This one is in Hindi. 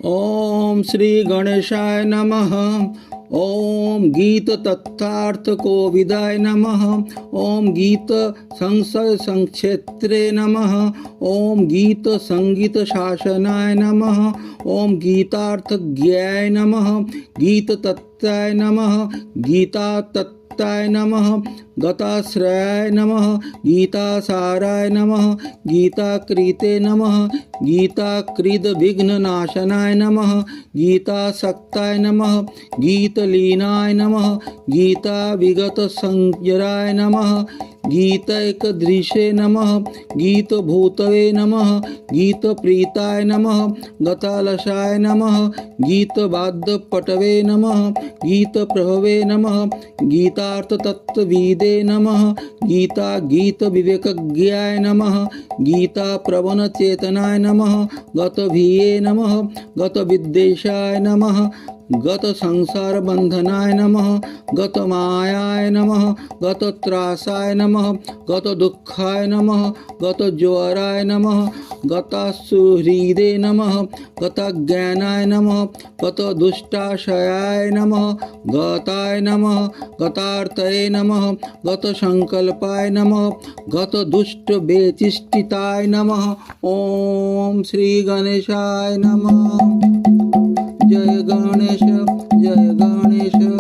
ओम श्री गणेशाय नमः। ओम गीत तत्थार्थ कोविदाय नमः। ओम गीत संशय संक्षेत्रे नमः। ओम गीत संगीत शासनाय नमः। ओम गीतार्थ ज्ञाय नमः। गीत तत्ताय नमः। गीता तत्ताय नमः। गताश्रयाय नमः। गीतासाराय नमः। गीताकृते नमः। गीताकृद विघ्ननाशनाय नमः। गीतासक्ताय नमः। गीतलीनाय नमः। गीता विगत संजराय नमः। गीतैकदृशे नमः। गीतभूतवे नमः। गीतप्रीताय नमः। गतालसाय नमः। गीतवाद्यपटवे नमः। गीतप्रभवे नमः। गीतार्थतत्त्वविदे नमः। गीता गीतविवेकज्ञाय नमः। गीताप्रवणचेतनाय नमः। गतभिये नमः। गतविद्वेषाय नमः। गत संसार बंधनाय नमः। गत मायाय नमः। गत त्रासाय नमः। गत दुखाय नमः। गत ज्वराय नमः। गतासुहृदे नमः। गत ज्ञानाय नमः। गत दुष्टाशयाय नमः। गताय नमः। गतार्थये नमः। गत संकल्पाय नमः। गत दुष्ट बेचिष्टिताय नमः। ओम श्री गणेशाय नमः। जय गणेश जय गणेश।